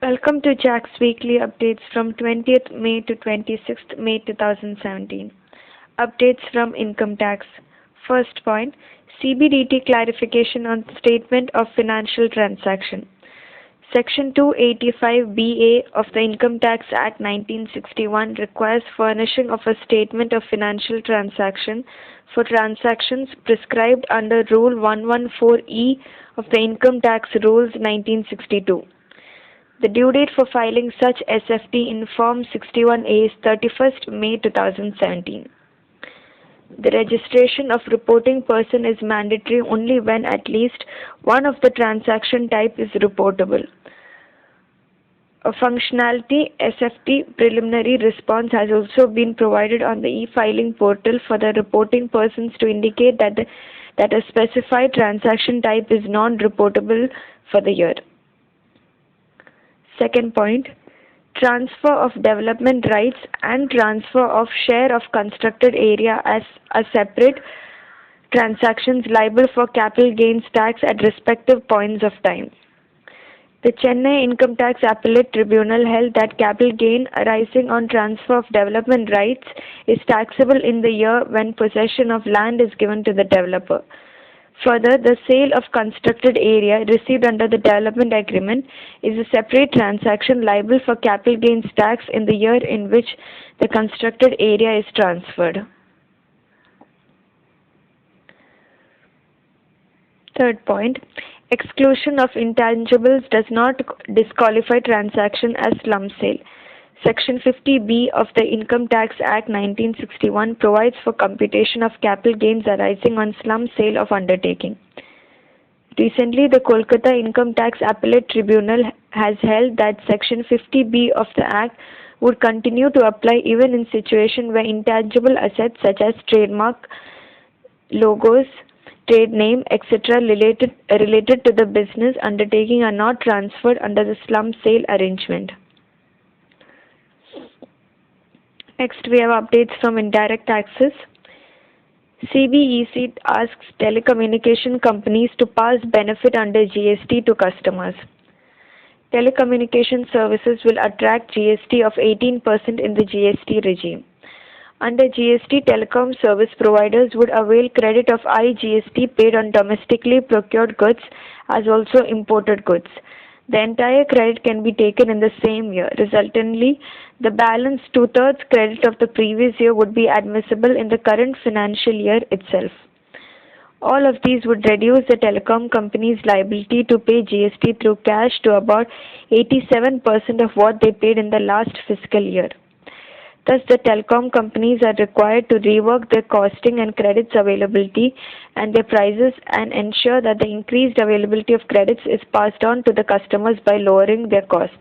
Welcome to Jack's weekly updates from 20th May to 26th May 2017. Updates from income tax. First point, CBDT clarification on statement of financial transaction. Section 285BA of the Income Tax Act 1961 requires furnishing of a statement of financial transaction for transactions prescribed under Rule 114E of the Income Tax Rules 1962. The due date for filing such SFT in Form 61A is 31st May 2017. The registration of reporting person is mandatory only when at least one of the transaction type is reportable. A functionality SFT preliminary response has also been provided on the e-filing portal for the reporting persons to indicate that a specified transaction type is non-reportable for the year. Second point, transfer of development rights and transfer of share of constructed area as a separate transactions liable for capital gains tax at respective points of time. The Chennai Income Tax Appellate Tribunal held that capital gain arising on transfer of development rights is taxable in the year when possession of land is given to the developer. Further, the sale of constructed area received under the development agreement is a separate transaction liable for capital gains tax in the year in which the constructed area is transferred. Third point, exclusion of intangibles does not disqualify transaction as slum sale. Section 50B of the Income Tax Act 1961 provides for computation of capital gains arising on slum sale of undertaking. Recently, the Kolkata Income Tax Appellate Tribunal has held that Section 50B of the Act would continue to apply even in situations where intangible assets such as trademark, logos, trade name, etc. related to the business undertaking are not transferred under the slum sale arrangement. Next, we have updates from indirect taxes. CBEC asks telecommunication companies to pass benefit under GST to customers. Telecommunication services will attract GST of 18% in the GST regime. Under GST, telecom service providers would avail credit of IGST paid on domestically procured goods as also imported goods. The entire credit can be taken in the same year. Resultantly, the balance 2/3 credit of the previous year would be admissible in the current financial year itself. All of these would reduce the telecom company's liability to pay GST through cash to about 87% of what they paid in the last fiscal year. Thus, the telecom companies are required to rework their costing and credits availability and their prices and ensure that the increased availability of credits is passed on to the customers by lowering their costs.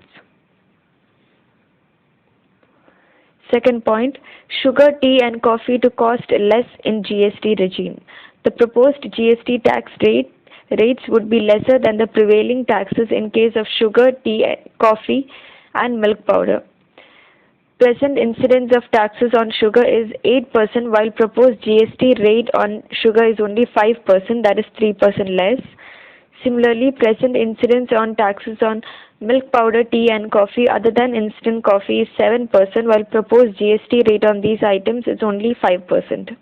Second point, sugar, tea and coffee to cost less in GST regime. The proposed GST tax rates would be lesser than the prevailing taxes in case of sugar, tea, coffee and milk powder. Present incidence of taxes on sugar is 8%, while proposed GST rate on sugar is only 5%, that is 3% less. Similarly, present incidence on taxes on milk powder, tea and coffee other than instant coffee is 7%, while proposed GST rate on these items is only 5%.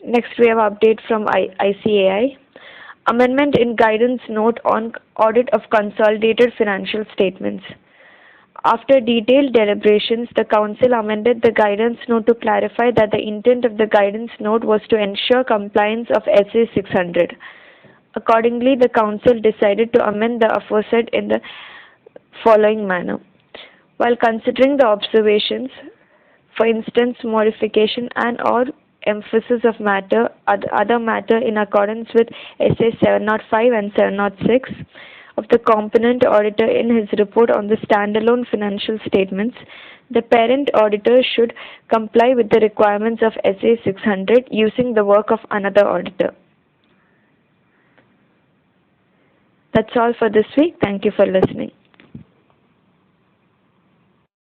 Next, we have update from ICAI. Amendment in Guidance Note on Audit of Consolidated Financial Statements. After detailed deliberations, the Council amended the Guidance Note to clarify that the intent of the Guidance Note was to ensure compliance of SA 600. Accordingly, the Council decided to amend the aforesaid in the following manner. While considering the observations, for instance, modification and/or emphasis of other matter in accordance with SA 705 and 706 of the component auditor in his report on the standalone financial statements, the parent auditor should comply with the requirements of SA 600 using the work of another auditor. That's all for this week. Thank you for listening.